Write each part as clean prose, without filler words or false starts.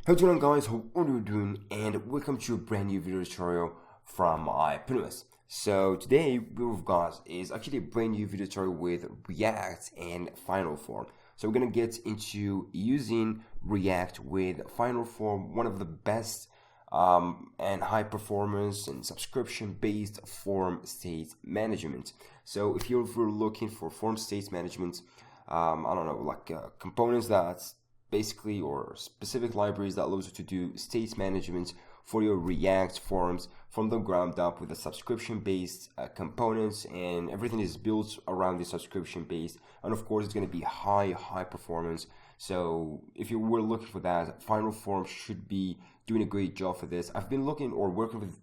How's it going, guys? Hope all you're doing, and welcome to a brand new video tutorial from Udemy. So today we've got is actually a brand new video tutorial with React and Final Form. So we're gonna get into using React with Final Form, one of the best and high performance and subscription based form state management. So if you're looking for form state management, I don't know, like components that's basically or specific libraries that allows you to do state management for your React forms from the ground up with the subscription based components, and everything is built around the subscription based, and of course it's going to be high performance. So if you were looking for that, Final Form should be doing a great job for this. I've been looking or working with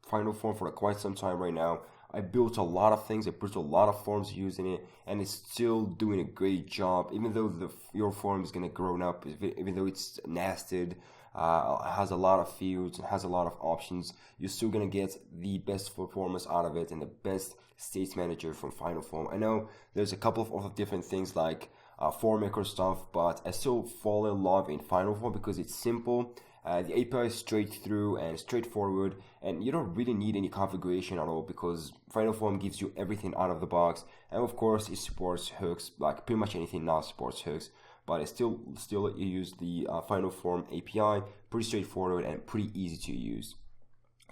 Final Form for quite some time right now. I built a lot of things, I built a lot of forms using it, and it's still doing a great job. Even though your form is gonna grow up, even though it's nested, has a lot of fields and has a lot of options, you're still gonna get the best performance out of it and the best state manager from Final Form. I know there's a couple of other different things like form maker stuff, but I still fall in love in Final Form because it's simple. The API is straight through and straightforward, and you don't really need any configuration at all because Final Form gives you everything out of the box. And of course, it supports hooks, like pretty much anything now supports hooks, but it still let you use the Final Form API. Pretty straightforward and pretty easy to use.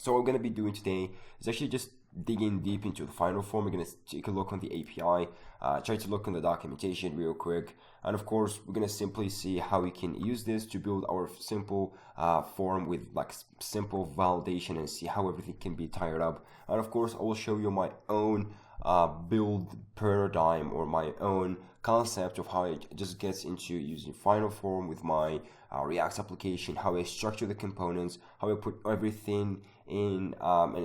So what we're going to be doing today is actually just digging deep into the Final Form. We're going to take a look on the API, try to look on the documentation real quick, and of course we're going to simply see how we can use this to build our simple form with like simple validation and see how everything can be tied up. And of course I will show you my own build paradigm or my own concept of how it just gets into using Final Form with my React application, how I structure the components, how I put everything in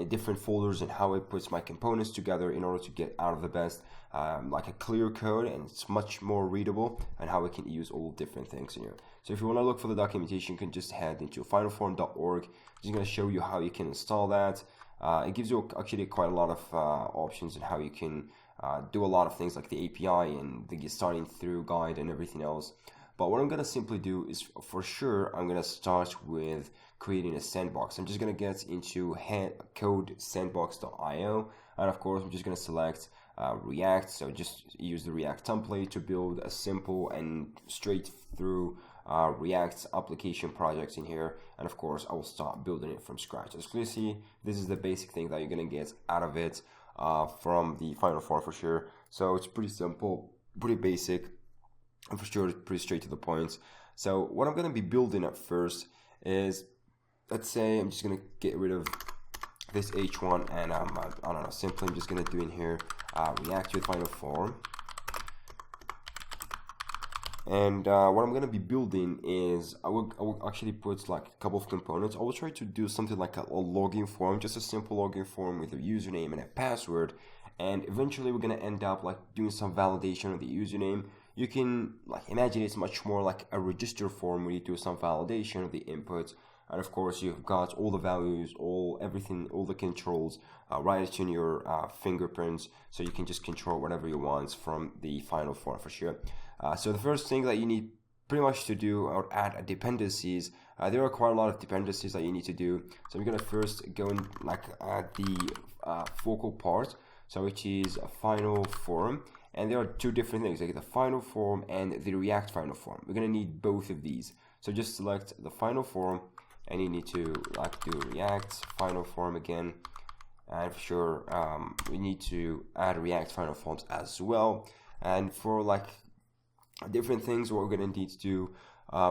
different folders, and how I put my components together in order to get out of the best like a clear code, and it's much more readable, and how I can use all different things in here. So if you want to look for the documentation, you can just head into finalform.org. It's going to show you how you can install that. It gives you actually quite a lot of options and how you can do a lot of things like the API and the get starting through guide and everything else. But what I'm going to simply do is, for sure, I'm going to start with creating a sandbox. I'm just going to get into code sandbox.io, and of course I'm just going to select React. So just use the React template to build a simple and straight through React application projects in here, and of course I will start building it from scratch. As you can see, this is the basic thing that you're going to get out of it from the Final Form for sure. So it's pretty simple, pretty basic, and for sure it's pretty straight to the point. So what I'm going to be building at first is, let's say I'm just going to get rid of this H1, and I don't know, simply I'm just going to do in here React with Final Form. And what I'm going to be building is I will actually put like a couple of components. I will try to do something like a login form, just a simple login form with a username and a password, and eventually we're going to end up like doing some validation of the username. You can like imagine it's much more like a register form where you do some validation of the inputs, and of course you've got all the values, everything, all the controls right in your fingerprints, so you can just control whatever you want from the Final Form for sure. So the first thing that you need pretty much to do or add dependencies. There are quite a lot of dependencies that you need to do. So I'm gonna first go and like add the focal part, so which is a Final Form, and there are two different things, like the Final Form and the React Final Form. We're gonna need both of these. So just select the Final Form, and you need to like do React Final Form again, and for sure we need to add React Final Forms as well. And for like different things, what we're going to need to do,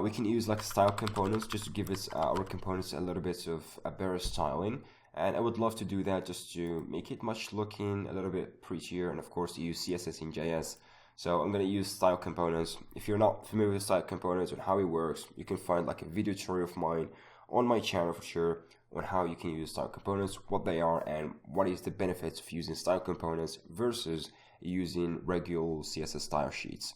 we can use like style components just to give us our components a little bit of a better styling, and I would love to do that just to make it much looking a little bit prettier, and of course use CSS in JS. So I'm going to use style components. If you're not familiar with style components and how it works, you can find like a video tutorial of mine on my channel for sure on how you can use style components, what they are, and what is the benefits of using style components versus using regular CSS style sheets.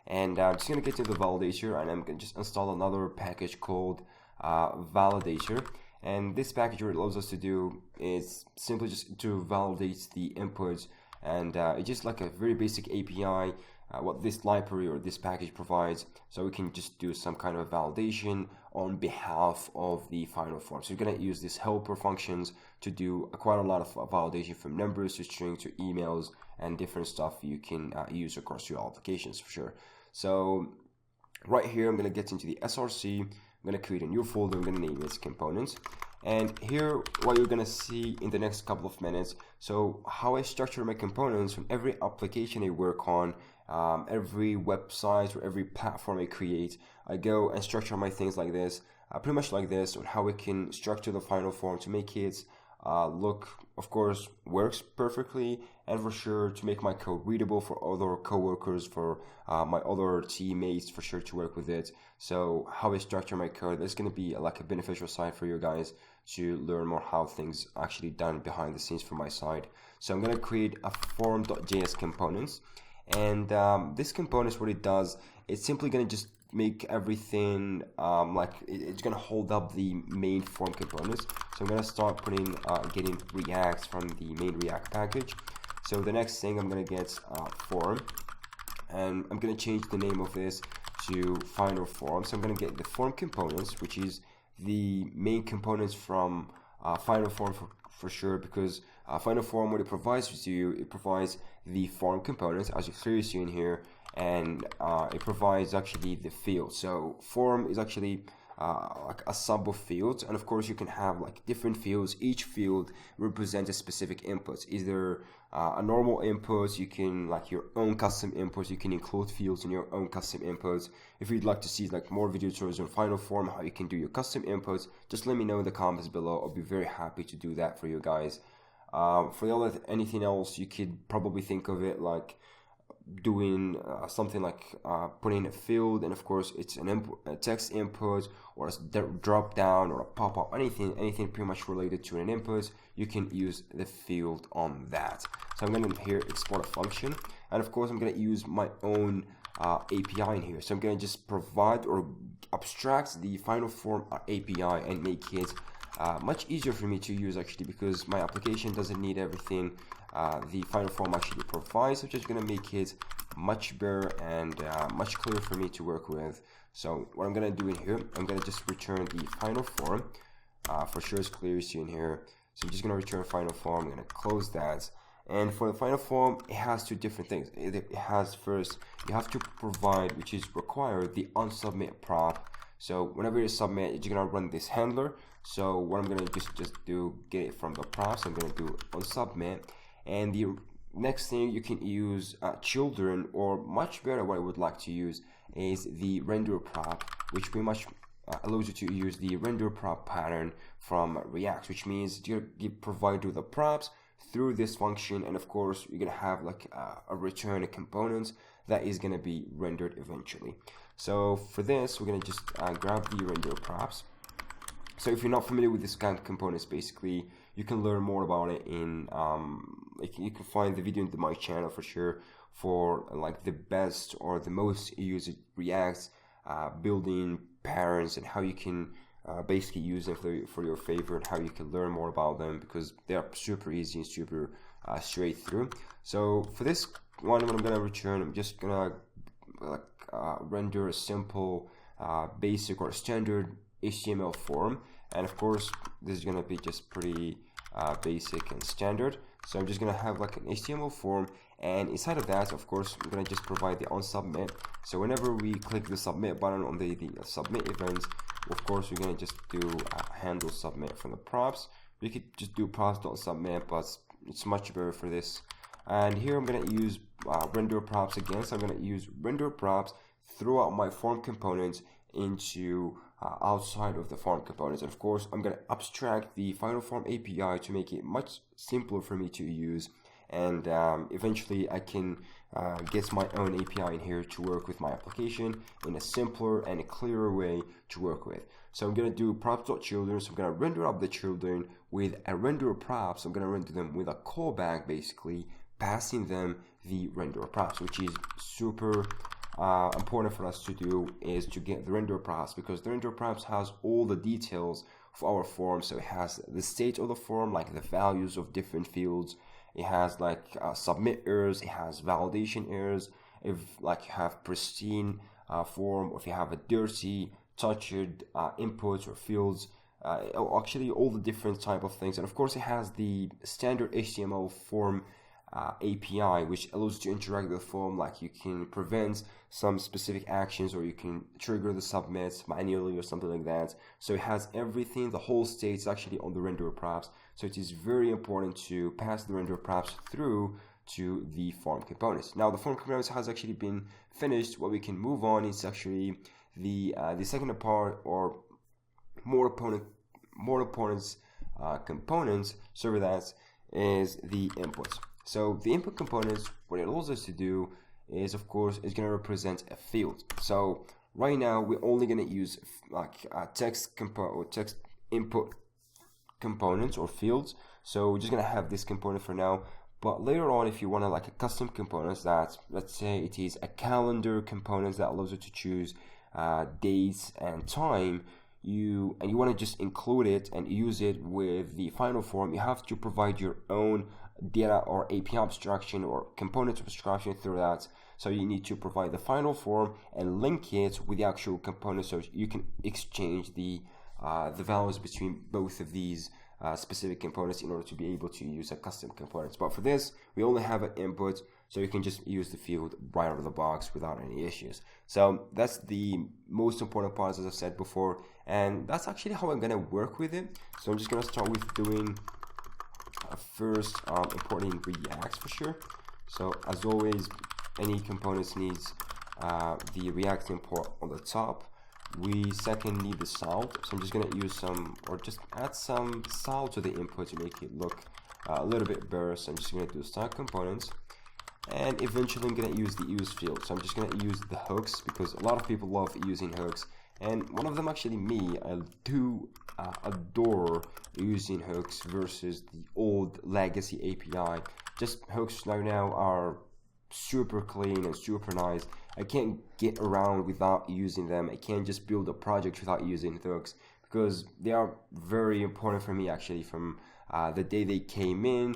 And I'm just going to get to the validator, and I'm going to just install another package called validator. And this package, what it allows us to do is simply just to validate the inputs, and it's just like a very basic API what this library or this package provides, so we can just do some kind of validation on behalf of the final form. So you're going to use these helper functions to do quite a lot of validation, from numbers to strings to emails and different stuff you can use across your applications for sure. So right here, I'm going to get into the SRC. I'm going to create a new folder. I'm going to name it components. And here, what you're going to see in the next couple of minutes, so how I structure my components from every application I work on, every website or every platform I create, I go and structure my things like this, pretty much like this, on how we can structure the final form to make it look, of course, works perfectly, and for sure to make my code readable for other coworkers, for my other teammates, for sure to work with it. So how I structure my code, that's going to be like a beneficial side for you guys to learn more how things actually done behind the scenes from my side. So I'm going to create a form.js components, and this components, what it does, it's simply going to just make everything like it's going to hold up the main form components. So I'm going to start putting getting Reacts from the main React package. So the next thing, I'm going to get form, and I'm going to change the name of this to final form. So I'm going to get the form components, which is the main components from final form for sure, because final form, what it provides to you, it provides the form components, as you clearly see in here, and it provides actually the field. So form is actually like a sub of fields, and of course you can have like different fields. Each field represents a specific input, either a normal input, you can like your own custom inputs, you can include fields in your own custom inputs. If you'd like to see like more video tutorials on final form, how you can do your custom inputs, just let me know in the comments below. I'll be very happy to do that for you guys. For the other anything else, you could probably think of it like doing something like putting a field, and of course it's a text input or a drop down or a pop-up, anything pretty much related to an input, you can use the field on that. So I'm going to here export a function, and of course I'm going to use my own API in here. So I'm going to just provide or abstract the final form API and make it much easier for me to use actually, because my application doesn't need everything the final form actually provides, which is going to make it much better and much clearer for me to work with. So what I'm going to do in here, I'm going to just return the final form. For sure it's clear, you see in here. So I'm just going to return final form. I'm going to close that. And for the final form, it has two different things. It has, first, you have to provide, which is required, the onSubmit prop. So whenever you submit, you're going to run this handler. So what I'm going to just do, get it from the props. I'm going to do onSubmit. And the next thing, you can use children, or much better, what I would like to use is the render prop, which pretty much allows you to use the render prop pattern from React, which means you provide you the props through this function, and of course you're gonna have like a return a component that is gonna be rendered eventually. So for this, we're gonna just grab the render props. So if you're not familiar with this kind of components, basically you can learn more about it in you can find the video in my channel for sure, for like the best or the most used React building patterns, and how you can basically use them for your favor, and how you can learn more about them, because they are super easy and super straight through. So for this one, what I'm gonna return, I'm just gonna render a simple basic or standard HTML form, and of course this is gonna be just pretty basic and standard. So I'm just gonna have like an HTML form, and inside of that, of course, I'm gonna just provide the onSubmit. So whenever we click the submit button on the submit events, of course we're gonna just do handle submit from the props. We could just do props.submit, but it's much better for this. And here I'm gonna use render props again. So I'm gonna use render props throughout my form components into outside of the form components. And of course, I'm going to abstract the final form API to make it much simpler for me to use. And eventually I can get my own API in here to work with my application in a simpler and a clearer way to work with. So I'm going to do props.children. So I'm going to render up the children with a render props. I'm going to render them with a callback, basically passing them the render props, which is super important for us to do, is to get the render props, because the render props has all the details of our form. So it has the state of the form, like the values of different fields. It has like submit errors, it has validation errors, if like you have pristine form, or if you have a dirty, touched inputs or fields, actually all the different type of things. And of course, it has the standard HTML form API, which allows you to interact with the form. Like you can prevent some specific actions, or you can trigger the submit manually or something like that. So it has everything. The whole state is actually on the render props. So it is very important to pass the render props through to the form components. Now the form components has actually been finished. What we can move on is actually the second part, or more opponents components. So that is the inputs. So the input components, what it allows us to do is, of course, it's going to represent a field. So right now we're only going to use like text input components or fields. So we're just going to have this component for now. But later on, if you want to like a custom components, that let's say it is a calendar component that allows you to choose dates and time, you want to just include it and use it with the final form, you have to provide your own data or API abstraction or component abstraction through that. So you need to provide the final form and link it with the actual component, so you can exchange the values between both of these specific components in order to be able to use a custom components. But for this, we only have an input, so you can just use the field right out of the box without any issues. So that's the most important part, as I said before, and that's actually how I'm gonna work with it. So I'm just gonna start with doing first importing React for sure. So as always, any components needs the React import on the top. We second need the salt, so I'm just gonna use some, or just add some salt to the input to make it look a little bit better. So I'm just gonna do start components, and eventually I'm gonna use the use field. So I'm just gonna use the hooks, because a lot of people love using hooks, and one of them actually me, I do adore using hooks versus the old legacy API. Just hooks right now are super clean and super nice. I can't get around without using them. I can't just build a project without using hooks, because they are very important for me actually from the day they came in.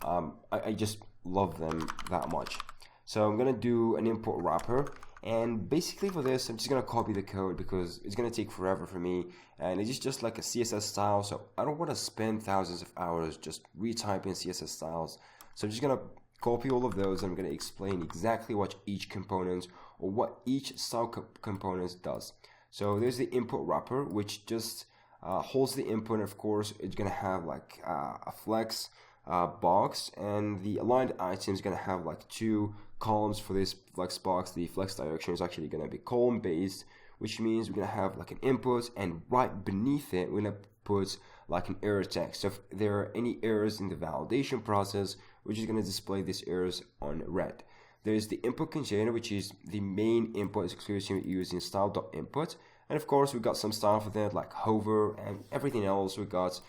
I just love them that much. So I'm gonna do an import wrapper, and basically for this I'm just gonna copy the code because it's gonna take forever for me, and it's just like a CSS style, so I don't want to spend thousands of hours just retyping CSS styles. So I'm just gonna copy all of those, and I'm going to explain exactly what each component or what each style component does. So there's the input wrapper, which just holds the input. Of course, it's going to have like a flex box, and the aligned item is going to have like two columns for this flex box. The flex direction is actually going to be column based, which means we're going to have like an input, and right beneath it we're going to put like an error text. So if there are any errors in the validation process, we're just going to display these errors on red. There's the input container, which is the main input execution using style.input. And of course, we got some style for that, like hover and everything else. We got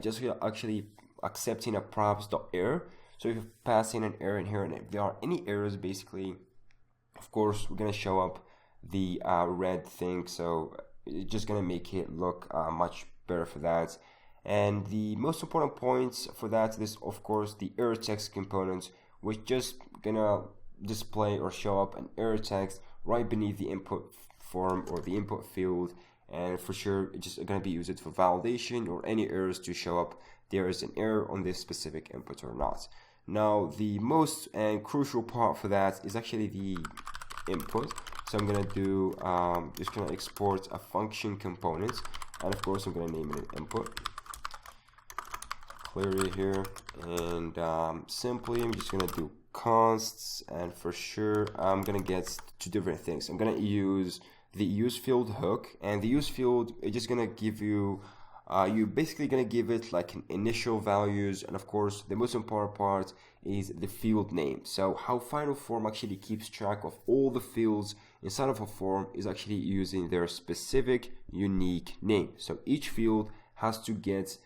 just actually accepting a props.error. So if you pass in an error in here, and if there are any errors, basically, of course, we're going to show up the red thing. So it's just going to make it look much better for that. And the most important points for that is, of course, the error text component, which just gonna display or show up an error text right beneath the input form or the input field. And for sure, it's just gonna be used for validation or any errors to show up there is an error on this specific input or not. Now, the most and crucial part for that is actually the input. So I'm gonna do just gonna export a function component, and of course I'm gonna name it an input. Clear it here, and simply I'm just gonna do consts, and for sure I'm gonna get two different things. I'm gonna use the use field hook, and the use field is just gonna give you you're basically gonna give it like an initial values, and of course the most important part is the field name. So how final form actually keeps track of all the fields inside of a form is actually using their specific unique name. So each field has to get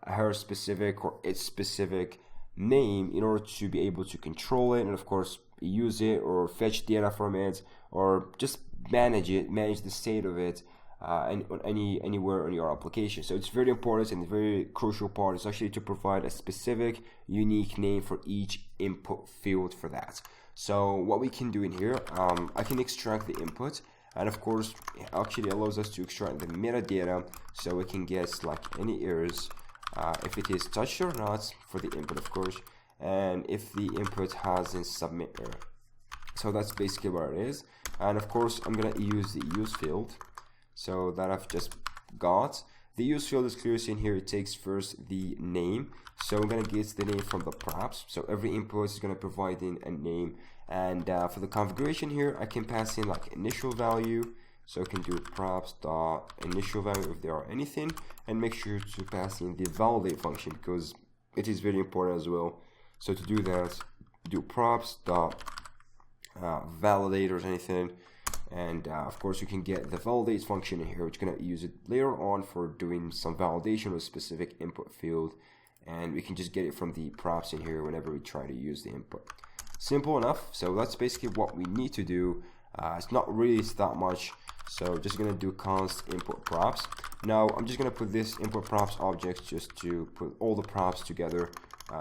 her specific or its specific name in order to be able to control it, and of course use it or fetch data from it, or just manage the state of it and anywhere on your application. So it's very important, and the very crucial part is actually to provide a specific unique name for each input field for that. So what we can do in here, I can extract the input, and of course it actually allows us to extract the metadata, so we can get like any errors, if it is touched or not for the input, of course, and if the input has a submit error. So that's basically what it is. And of course I'm gonna use the use field, so that I've just got. The use field is clearly in here. It takes first the name, so I'm gonna get the name from the props. So every input is gonna provide in a name, and for the configuration here, I can pass in like initial value. So I can do props dot initial value if there are anything, and make sure to pass in the validate function because it is very important as well. So to do that, do props dot validate or anything, and of course you can get the validate function in here, which is going to use it later on for doing some validation of a specific input field, and we can just get it from the props in here whenever we try to use the input. Simple enough. So that's basically what we need to do. It's not really that much, so just going to do const input props. Now I'm just going to put this input props object just to put all the props together,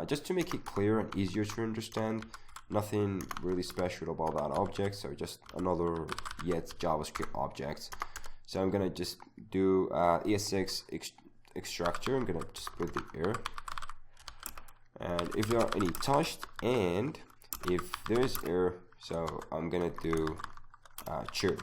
just to make it clear and easier to understand. Nothing really special about that object, so just another yet JavaScript object. So I'm gonna just do ES6 extractor. I'm gonna just put the error, and if there are any touched, and if there is error, so I'm gonna do true.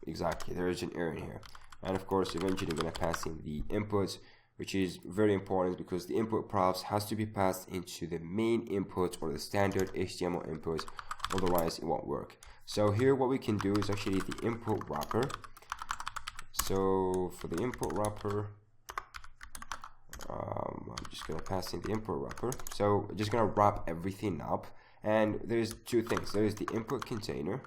Exactly, there is an error in here, and of course eventually I'm gonna pass in the inputs, which is very important because the input props has to be passed into the main input or the standard HTML input, otherwise it won't work. So here what we can do is actually the input wrapper. So for the input wrapper, I'm just gonna pass in the input wrapper. So I'm just gonna wrap everything up, and there's two things. There is the input container.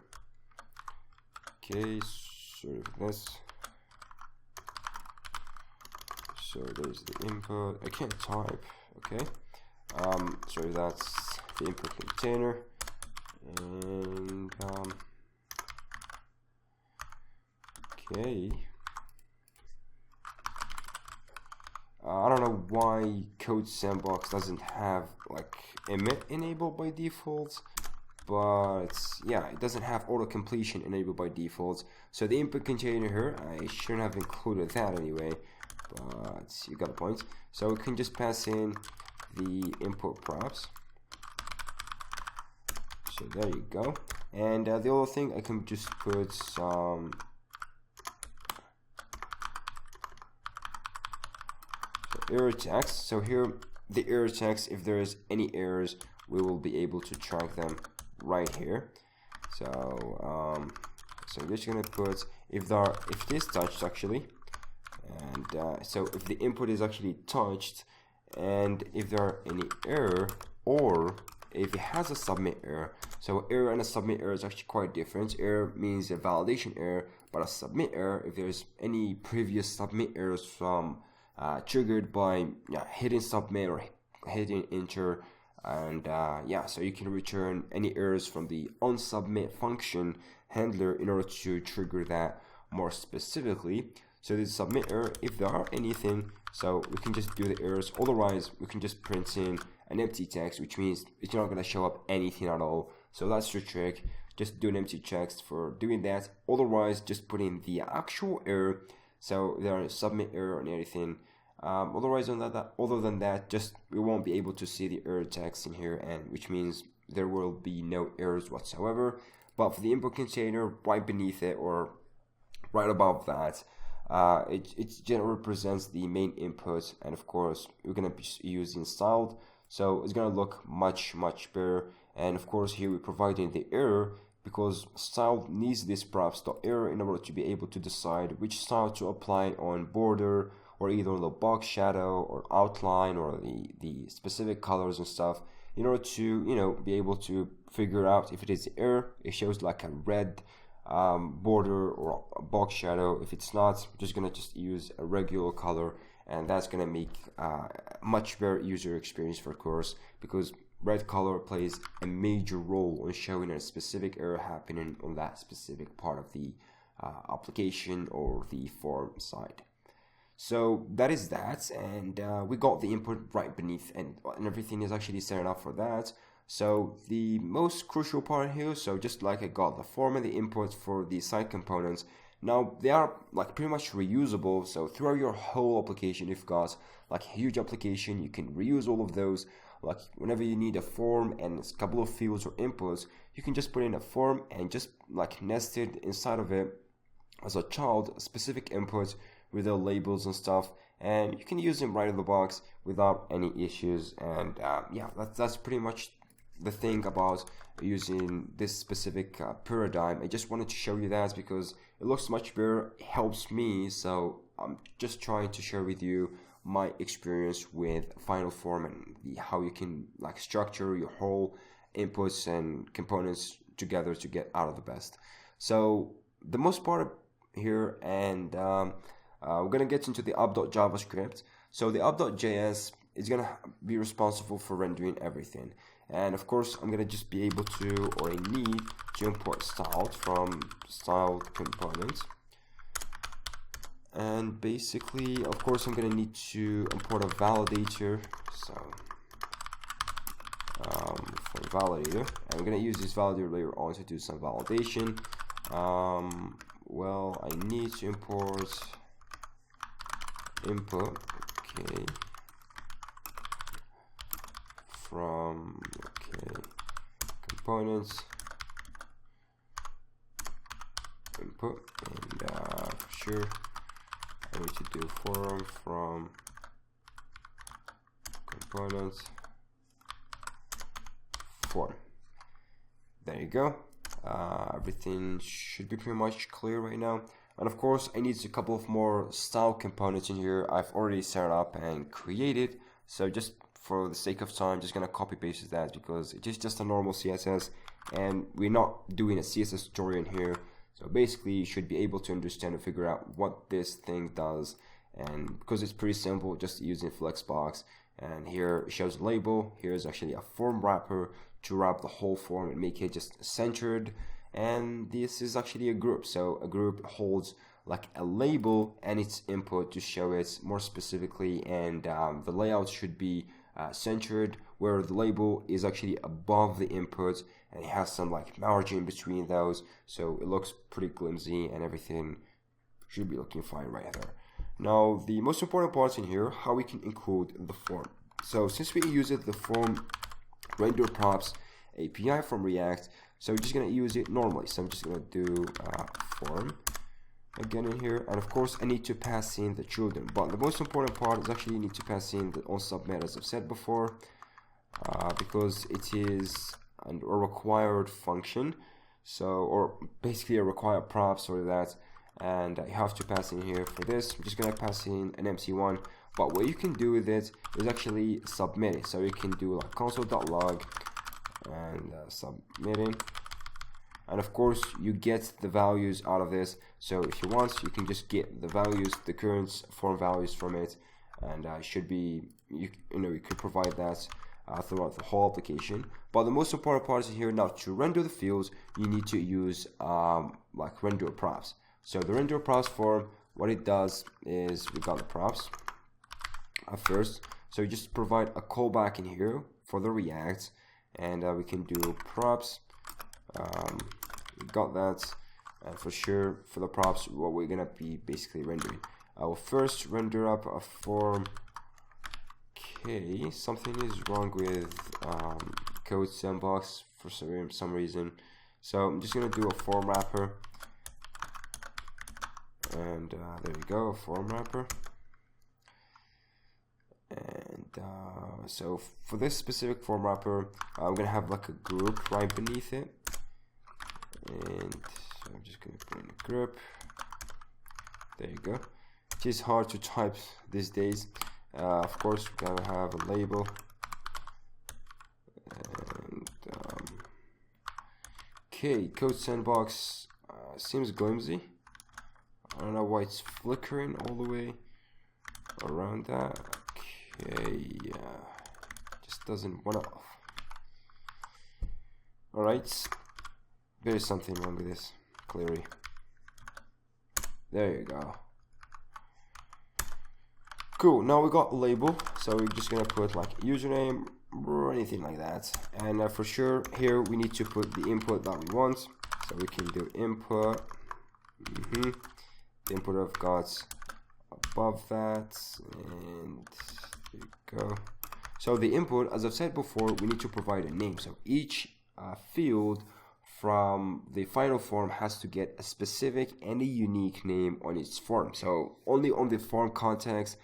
Okay, sort of this. So there's the input. I can't type. Okay. So that's the input container, and okay. I don't know why code SandBox doesn't have like emit enabled by default, but yeah, it doesn't have auto completion enabled by default. So the input container here, I shouldn't have included that anyway, but you got the point. So we can just pass in the input props. So there you go. And the other thing, I can just put some error text. So here the error text, if there is any errors, we will be able to track them right here. So so we're just gonna put if it is touched actually, and so if the input is actually touched, and if there are any error, or if it has a submit error. So error and a submit error is actually quite different. Error means a validation error, but a submit error, if there's any previous submit errors from triggered by hidden submit or hidden enter, and yeah, so you can return any errors from the onSubmit function handler in order to trigger that more specifically. So this submit error, if there are anything, so we can just do the errors. Otherwise, we can just print in an empty text, which means it's not going to show up anything at all. So that's the trick. Just do an empty text for doing that. Otherwise, just put in the actual error. So there are submit error and anything. Otherwise, other than that, just we won't be able to see the error text in here, and which means there will be no errors whatsoever. But for the input container, right beneath it or right above that, it generally represents the main input, and of course we're gonna be using styled, so it's gonna look much better. And of course here we're providing the error because style needs this props.error in order to be able to decide which style to apply on border, or either the box shadow or outline, or the specific colors and stuff, in order to be able to figure out if it is error. It shows like a red border or a box shadow. If it's not, we're just gonna use a regular color, and that's gonna make much better user experience for course, because red color plays a major role in showing a specific error happening on that specific part of the application or the form side. So that is that, and we got the input right beneath, and everything is actually set up for that. So the most crucial part here, so just like I got the form and the inputs for the side components, now they are like pretty much reusable. So throughout your whole application, if you've got like a huge application, you can reuse all of those. Like whenever you need a form and a couple of fields or inputs, you can just put in a form and just like nest it inside of it as a child specific input with the labels and stuff, and you can use them right in the box without any issues. And yeah, that's pretty much the thing about using this specific paradigm. I just wanted to show you that because it looks much better, it helps me, so I'm just trying to share with you my experience with Final Form and how you can like structure your whole inputs and components together to get out of the best. So the most part here, and we're gonna get into the app.javascript. So the app.js is gonna be responsible for rendering everything. And of course, I'm gonna just be able to, or I need to import style from style component. And basically, of course, I'm gonna need to import a validator. So for validator, and I'm gonna use this validator later on to do some validation. Well, I need to import input, okay, from components input, and for sure I need to do form from components form. There you go. Everything should be pretty much clear right now. And of course, I need a couple of more style components in here. I've already set up and created. So just for the sake of time, just gonna copy paste that because it is just a normal CSS, and we're not doing a CSS tutorial in here. So basically, you should be able to understand and figure out what this thing does. And because it's pretty simple, just using Flexbox. And here it shows a label. Here's actually a form wrapper to wrap the whole form and make it just centered. And this is actually a group. So a group holds like a label and its input to show it more specifically. And the layout should be centered, where the label is actually above the input and it has some like margin between those. So it looks pretty flimsy and everything should be looking fine right there. Now, the most important parts in here, how we can include the form. So since we use the form render props API from React, so we're just going to use it normally. So I'm just going to do form again in here. And of course, I need to pass in the children. But the most important part is actually you need to pass in the onSubmit, as I've said before, because it is a required function. So, or basically a required props or that. And you have to pass in here for this. I'm just gonna pass in an empty one, but what you can do with it is actually submit it. So you can do like console.log and submitting, and of course you get the values out of this. So if you want, you can just get the values, the current form values from it, and should be you could provide that throughout the whole application. But the most important part is here. Now, to render the fields, you need to use like render props. So the render props form, what it does is we got the props first. So you just provide a callback in here for the React, and we can do props. We got that, and for sure for the props, what we're gonna be basically rendering. I will first render up a form. Okay, something is wrong with code SandBox for some reason. So I'm just gonna do a form wrapper. And there we go, a form wrapper. And so for this specific form wrapper, I'm gonna have like a group right beneath it. And so I'm just gonna put in a group. There you go. It is hard to type these days. Of course, we're gonna have a label. And okay, code SandBox seems flimsy. I don't know why it's flickering all the way around that. Okay, just doesn't want to. Alright, there is something wrong with this, clearly. There you go. Cool, now we got a label, so we're just gonna put like username, or anything like that. And for sure here we need to put the input that we want, so we can do input. The input I've got above that, and there you go. So the input, as I've said before, we need to provide a name. So each field from the final form has to get a specific and a unique name on its form. So only on the form context,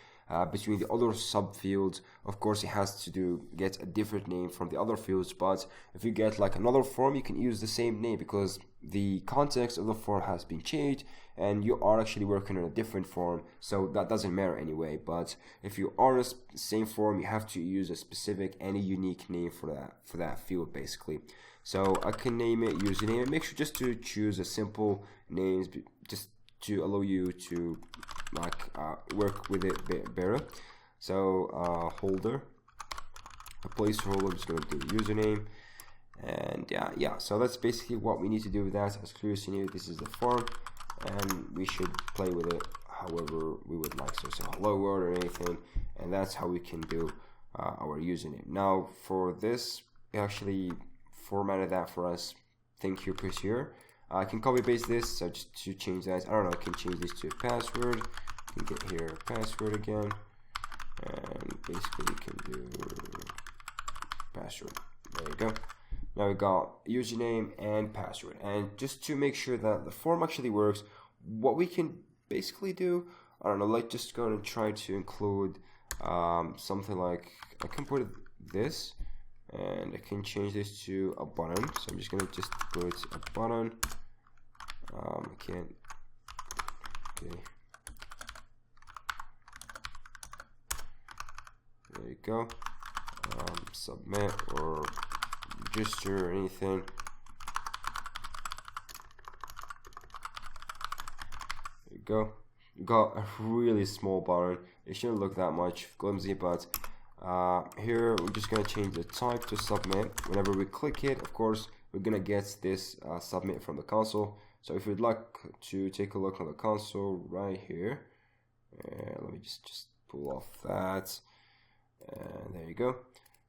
between the other subfields, of course, it has to get a different name from the other fields. But if you get like another form, you can use the same name because the context of the form has been changed and you are actually working on a different form, so that doesn't matter anyway. But if you are in the same form, you have to use a specific and a unique name for that field basically. So I can name it username, and make sure just to choose a simple names, just to allow you to work with it better. So holder, a placeholder, I'm just going to do username. And yeah, so that's basically what we need to do with that. As clear as here, this is the form, and we should play with it however we would like. So hello world or anything, and that's how we can do our username. Now for this, we actually formatted that for us. Thank you, Chris here. I can copy paste this, so just to change that, I don't know, I can change this to password. You can get here password again, and basically we can do password. There you go. Now we got username and password. And just to make sure that the form actually works, what we can basically do, I don't know, like just going to try to include something like, I can put this, and I can change this to a button. So I'm just going to just put a button. I can't, okay. There you go. Submit or register or anything. There you go. You got a really small button. It shouldn't look that much flimsy, but here we're just gonna change the type to submit. Whenever we click it, of course, we're gonna get this submit from the console. So if you'd like to take a look on the console right here, let me just pull off that, and there you go.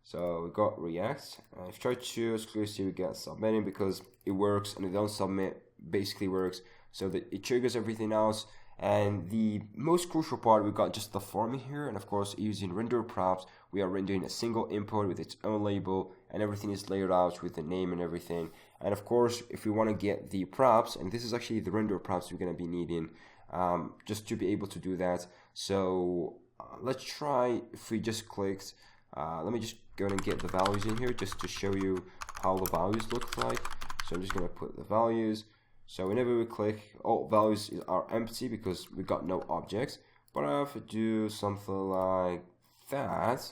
So we got React. If you try to exclusively, we get submitting because it works, and the don't submit basically works, so that it triggers everything else. And the most crucial part, we got just the form in here, and of course using render props, we are rendering a single input with its own label, and everything is layered out with the name and everything. And of course, if we want to get the props, and this is actually the render props we're going to be needing just to be able to do that. So let's try, if we just clicked, let me just go and get the values in here just to show you how the values look like. So I'm just going to put the values. So whenever we click, all values are empty because we got no objects. But if I do something like that,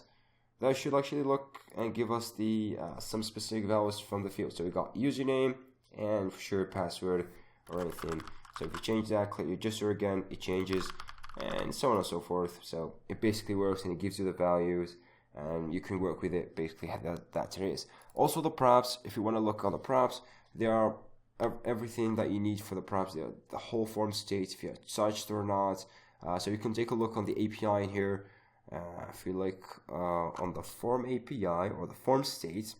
that should actually look and give us the some specific values from the field. So we got username and for sure password or anything. So if you change that, click register again, it changes, and so on and so forth. So it basically works, and it gives you the values, and you can work with it basically. That it is. Also the props, if you want to look on the props, they are everything that you need for the props. The whole form state, if you have touched or not. So you can take a look on the API in here. If you like on the form API or the form state.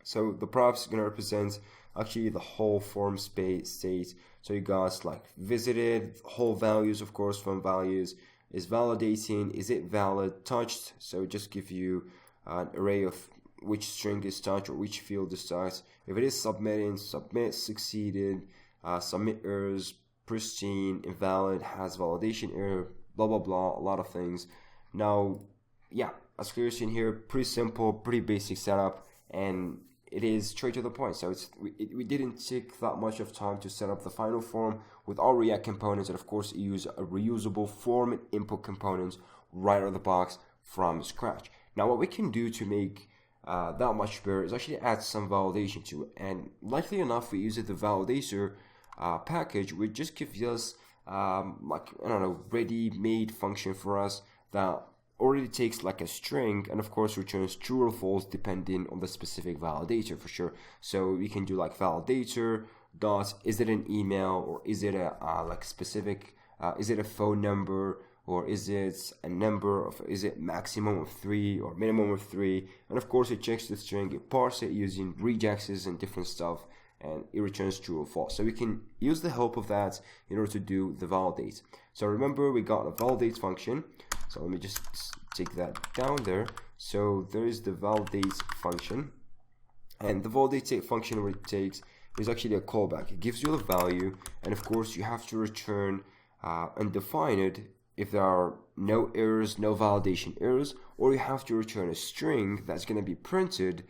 So the props are going to represent actually the whole form state. So you got like visited, whole values, of course, from values, is validating, is it valid, touched. So just give you an array of which string is touched or which field is touched. If it is submitting, submit, succeeded, submit errors, pristine, invalid, has validation error, blah blah blah, a lot of things. Now, yeah, as clear as in here, pretty simple, pretty basic setup, and it is straight to the point. So we didn't take that much of time to set up the final form with all React components, and of course use a reusable form and input components right out of the box from scratch. Now what we can do to make that much better is actually add some validation to it, and likely enough we use the validator package, which just gives us like, I don't know, ready-made function for us that already takes like a string and of course returns true or false depending on the specific validator for sure. So we can do like validator dot, is it an email, or is it a like specific, is it a phone number, or is it a number of, is it maximum of 3 or minimum of 3? And of course it checks the string, it parses it using regexes and different stuff, and it returns true or false. So we can use the help of that in order to do the validate. So remember, we got a validate function. So let me just take that down there. So there is the validate function, and the validate function, what it takes is actually a callback. It gives you the value, and of course you have to return and define it if there are no errors, no validation errors, or you have to return a string that's going to be printed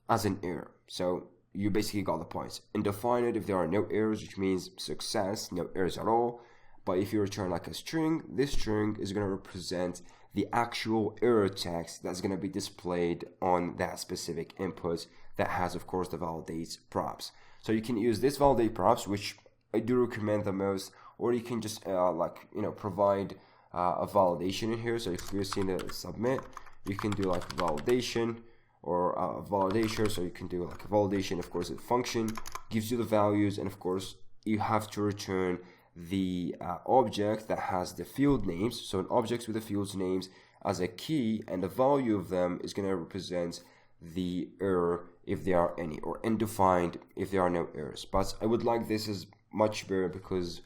as an error. So you basically got the point. And define it if there are no errors, which means success, no errors at all. But if you return like a string, this string is going to represent the actual error text that's going to be displayed on that specific input that has, of course, the validate props. So you can use this validate props, which I do recommend the most, or you can just provide a validation in here. So if you're seeing the submit, you can do like validation or a validation. So you can do like a validation. Of course, a function gives you the values, and of course you have to return the object that has the field names. So an object with the fields names as a key, and the value of them is going to represent the error if there are any, or undefined if there are no errors. But I would like this is much better because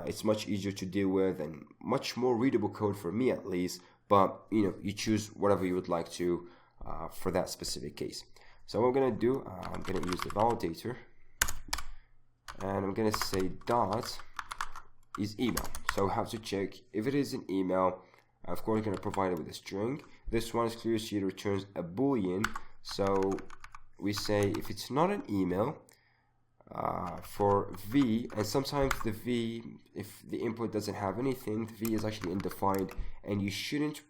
it's much easier to deal with and much more readable code for me at least. But you choose whatever you would like to for that specific case. So what I'm going to do, I'm going to use the validator, and I'm going to say dot is email. So I have to check if it is an email. Of course, I'm going to provide it with a string. This one is clear, so it returns a boolean. So we say if it's not an email for v, and sometimes the v, if the input doesn't have anything, the v is actually undefined, and you shouldn't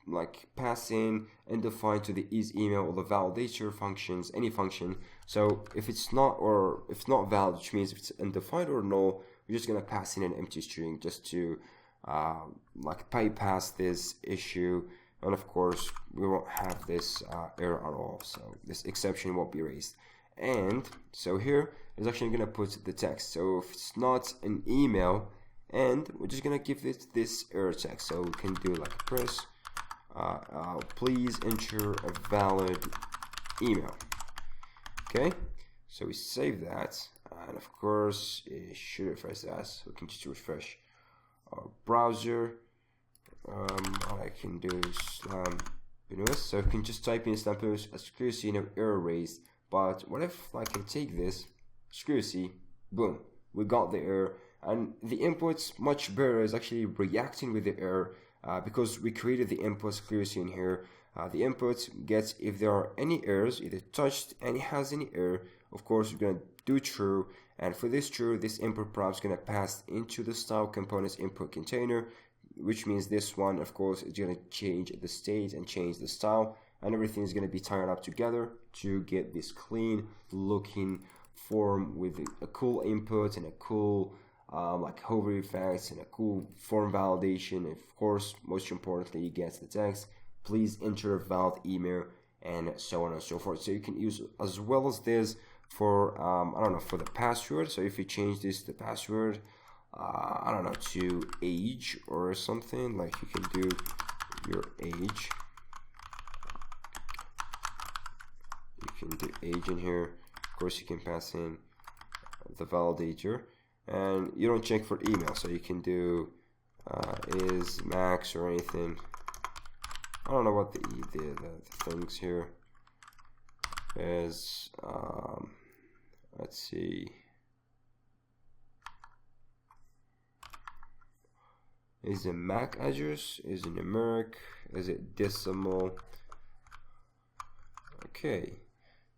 like pass in undefined to the is email or the validator functions, any function. So if it's not, or if it's not valid, which means if it's undefined or null, we're just gonna pass in an empty string just to like bypass this issue. And of course we won't have this error at all, so this exception won't be raised. And so here is actually going to put the text. So if it's not an email, and we're just going to give it this error text. So we can do like press please enter a valid email. Okay, so we save that, and of course it should refresh that. So we can just refresh our browser. All I can do is so I can just type in SandBox as clearly error raised. But what if I can take this security, boom, we got the error, and the inputs much better is actually reacting with the error because we created the inputs clearly in here. The input gets if there are any errors, either touched and it has any error. Of course, we're gonna do true, and for this true, this input prop is gonna pass into the style components input container, which means this one, of course, is gonna change the state and change the style. And everything is going to be tied up together to get this clean looking form with a cool input and a cool like hover effects and a cool form validation. And of course, most importantly, you get the text, please enter a valid email, and so on and so forth. So you can use as well as this for I don't know, for the password. So if you change this to the password, I don't know, to age or something, like you can do your age. You can do age in here. Of course, you can pass in the validator, and you don't check for email, so you can do is max or anything. I don't know what the things here is. Let's see. Is it MAC address? Is it numeric? Is it decimal? Okay.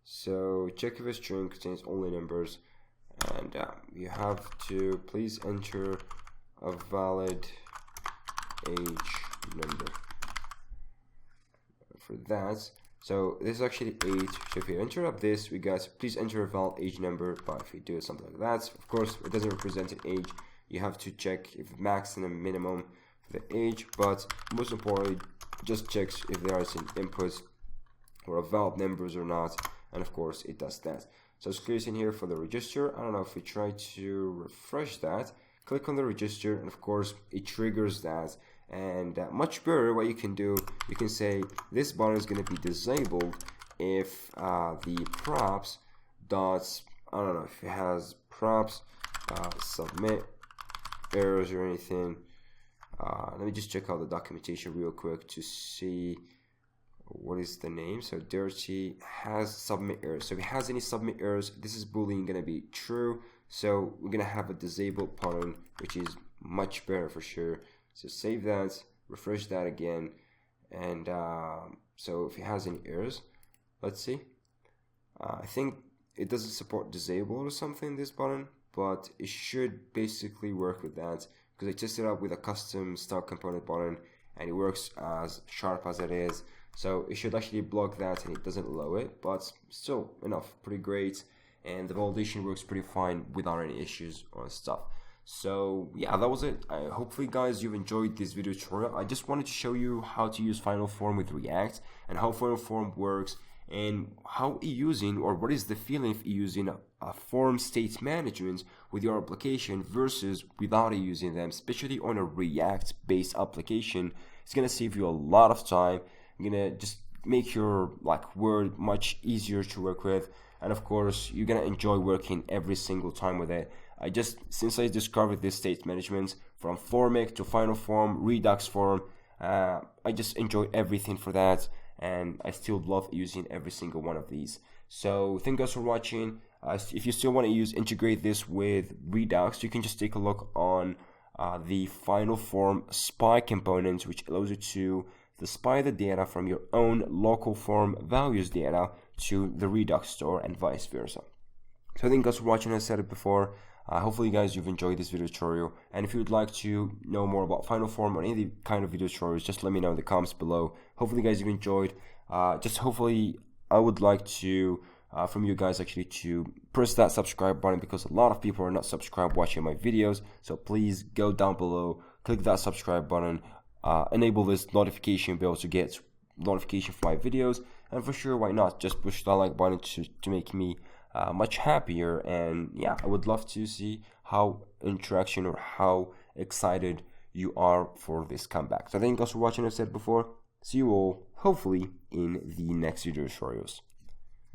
So check if a string contains only numbers, and you have to please enter a valid age number for that. So this is actually 8. So if you enter up this, we got please enter a valid age number. But if you do something like that, of course it doesn't represent an age. You have to check if max and a minimum for the age, but most importantly, just checks if there is an input or a valid numbers or not. And of course it does that. So it's clear in here for the register. I don't know if we try to refresh that, click on the register, and of course it triggers that, And much better, what you can do, you can say this button is going to be disabled if the props dots, I don't know if it has props submit errors or anything. Let me just check out the documentation real quick to see what is the name. So dirty has submit errors. So if it has any submit errors, this is boolean gonna be true. So we're gonna have a disabled button, which is much better for sure. So save that, refresh that again, and so if it has any errors, let's see. I think it doesn't support disabled or something, this button, but it should basically work with that, because I tested out with a custom stock component button and it works as sharp as it is. So it should actually block that and it doesn't allow it, but still enough, pretty great. And the validation works pretty fine without any issues or stuff. So yeah, that was it. Hopefully guys, you've enjoyed this video tutorial. I just wanted to show you how to use Final Form with React and how Final Form works, and how using, or what is the feeling of using a form state management with your application versus without using them, especially on a React based application. It's gonna save you a lot of time. You're gonna just make your word much easier to work with, and of course you're gonna enjoy working every single time with it. Since I discovered this state management from Formic to Final Form, Redux Form, I just enjoy everything for that, and I still love using every single one of these. So thank you guys for watching. If you still want to integrate this with Redux, you can just take a look on the Final Form spy component, which allows you to spy the data from your own local form values data to the Redux store and vice versa. So thank you guys for watching. As I said it before, hopefully guys you've enjoyed this video tutorial, and if you would like to know more about Final Form or any kind of video tutorials, just let me know in the comments below. Hopefully guys you've enjoyed. Hopefully I would like to from you guys actually to press that subscribe button, because a lot of people are not subscribed watching my videos. So please go down below, click that subscribe button, enable this notification bell to get notification for my videos, and for sure, why not just push that like button to make me much happier. And yeah, I would love to see how interaction or how excited you are for this comeback. So thank you guys for watching. As I said before, see you all hopefully in the next video tutorials.